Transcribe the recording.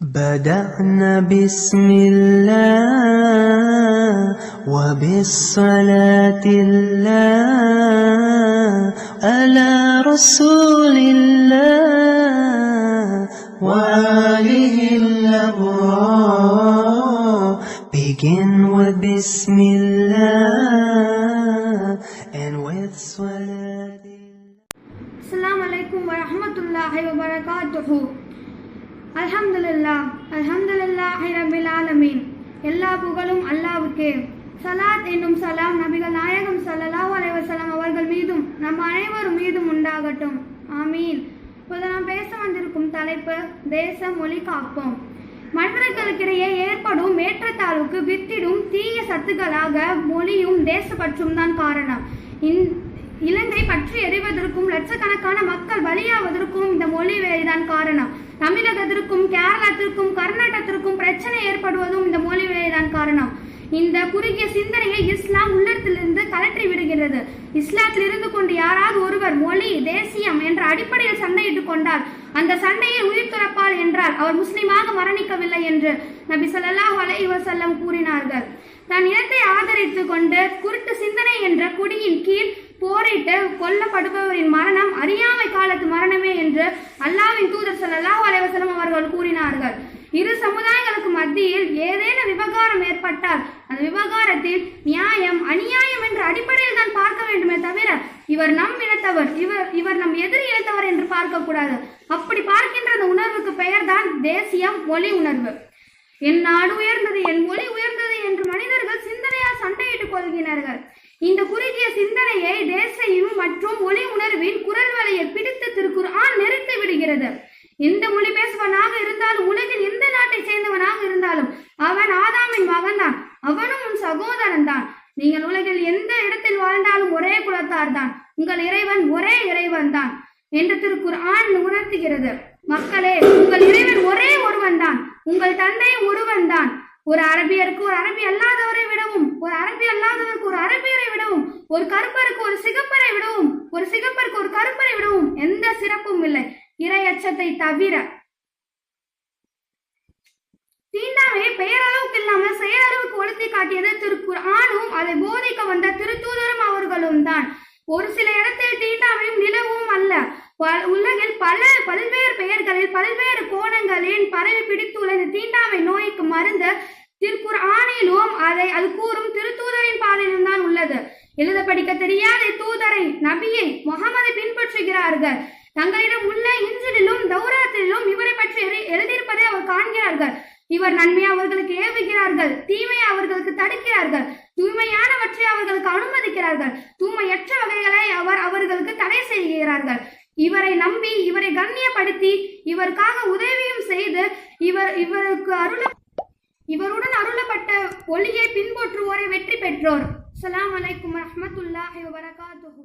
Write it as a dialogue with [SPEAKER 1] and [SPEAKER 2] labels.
[SPEAKER 1] بدأنا بسم الله وبالصلاة الله على رسول الله وآله الأبرار. Begin with Bismillah and with Salat.
[SPEAKER 2] Assalamu alaikum wa rahmatullahi wa barakatuhu. அல்ஹம்துலில்லாஹி ரப்பில் ஆலமீன். எல்லா புகழும் அல்லாஹ்வுக்கே. சலாத் என்னும் சலாம் நபிகள் நாயகம் ஸல்லல்லாஹு அலைஹி வஸல்லம் அவர்கள் மீதும் நம் அனைவரும் மீதும் உண்டாகட்டும். ஆமீன். இப்போது நாம் பேச வந்திருக்கும் தலைப்பு தேசம் மொழி காப்போம். மனிதர்களுக்கிடையே ஏற்படும் ஏற்றத்தாழ்வுக்கு வித்திடும் தீய சத்துக்களாக மொழியும் தேசப்பற்றும் தான் காரணம். இலங்கை பற்றி எறிவதற்கும் லட்சக்கணக்கான மக்கள் பலியாவதற்கும் இந்த மொழி வேலைதான் காரணம். தமிழகத்திற்கும் கேரளத்திற்கும் கர்நாடகத்திற்கும் பிரச்சனை ஏற்படுவதும் இந்த மொழி வேலைதான் காரணம். இந்த குறுகிய சிந்தனையை இஸ்லாம் உள்ளத்திலிருந்து கலற்றி விடுகிறது. இஸ்லாத்தில் இருந்து கொண்டு யாராவது ஒருவர் மொழி தேசியம் என்ற அடிப்படையில் சண்டையிட்டுக் கொண்டால் அந்த சண்டையில் உயிர் துறப்பால் என்றால் அவர் முஸ்லிமாக மரணிக்கவில்லை என்று நபி ஸல்லல்லாஹு அலைஹி வஸல்லம் கூறினார்கள். தன் இனத்தை ஆதரித்துக் கொண்டு குருட்டு சிந்தனை என்ற குடியின் கீழ் போரிட்டு கொல்லப்படுபவரின் மரணம் அறியாமை காலத்து மரணமே என்று அல்லாஹ்வின் தூதர் ஸல்லல்லாஹு அலைஹி வஸல்லம் அவர்கள் கூறினார்கள். இரு சமுதாயங்களுக்கு மத்தியில் ஏதேனும் விவகாரம் ஏற்பட்டால் அந்த விவகாரத்தில் நியாயம் அநியாயம் என்ற அடிப்படையில் தான் பார்க்க வேண்டுமே தவிர இவர் நம் இனத்தவர் இவர் நம் எதிரி இனத்தவர் என்று பார்க்க கூடாது. அப்படி பார்க்கின்ற அந்த உணர்வுக்கு பெயர் தான் தேசியம் மொழி உணர்வு. என் நாடு உயர்ந்தது, என் மொழி உயர்ந்தது என்று மனிதர்கள் சிந்தனையால் சண்டையிட்டுக் கொள்கிறார்கள். இந்த குறுகிய சிந்தனையை தேசியம் மற்றும் மொழி உணர்வின் குரல் வலையை பிடித்து திருக்குர்ஆன் நிறுத்தி விடுகிறது. எந்த மொழி பேசுவனாக இருந்தாலும் உலகில் எந்த நாட்டை சேர்ந்தவனாக இருந்தாலும் அவன் ஆதாமின் மகன்தான், அவனும் உன் சகோதரன் தான். நீங்கள் உலகில் எந்த இடத்தில் வாழ்ந்தாலும் ஒரே குலத்தார் தான், உங்கள் இறைவன் ஒரே இறைவன் தான் என்று திருக்குர்ஆன் உணர்த்துகிறது. மக்களே, உங்கள் இறைவன் ஒரே ஒருவன் தான், உங்கள் தந்தை ஒருவன் தான். ஒரு அரபியருக்கு ஒரு அரபி அல்லாதவரை விடவும், ஒரு அரபி அல்லாதவருக்கு ஒரு அரபியரை விடவும், ஒரு கருப்பருக்கு ஒரு சிகப்பரை விடவும், ஒரு சிகப்பருக்கு ஒரு கருப்பரை விடவும் எந்த சிறப்பும் இல்லை இறை அச்சத்தை தவிர. தீண்டாமை பெயரளவுக்கு இல்லாமல் செயலளவுக்கு ஒழுத்தி காட்டியது திருக்குர்ஆனும் அதை போதிக்க வந்த திருத்தூதரும் அவர்களும் தான். ஒரு சில இடத்தில் தீண்டாமையும் நிலவும் அல்ல, உலகில் பல்வேறு பெயர்களில் பல்வேறு கோணங்களில் பரவி பிடித்துள்ள இந்த தீண்டாமை நோய்க்கு மருந்து திருக்குர்ஆனிலும் அது கூறும் திருத்தூதரின் பாதையிலும் தான் உள்ளது. எழுத படிக்க தெரியாத தூதரை நபியை முகமதை பின்பற்றுகிறார்கள். தங்களிடம் உள்ள இன்ஜிலிலும் தௌராத்திலும் இவரை பற்றி எழுதியிருப்பதை அவர் காண்கிறார்கள். இவர் நன்மையை அவர்களுக்கு ஏவுகிறார்கள், தீமையை அவர்களுக்கு தடுக்கிறார்கள், தூய்மையானவற்றை அவர்களுக்கு அனுமதிக்கிறார்கள், தூய்மையற்ற வகைகளை அவர்களுக்கு தடை செய்கிறார்கள். இவரை நம்பி இவரை கண்ணியப்படுத்தி இவருக்காக உதவியும் செய்து இவருடன் அருளப்பட்ட ஒளியை பின்பற்றுவோரை வெற்றி பெற்றோர். அஸ்ஸலாமு அலைக்கும் வரஹ்மத்துல்லாஹி வபரகாத்துஹு.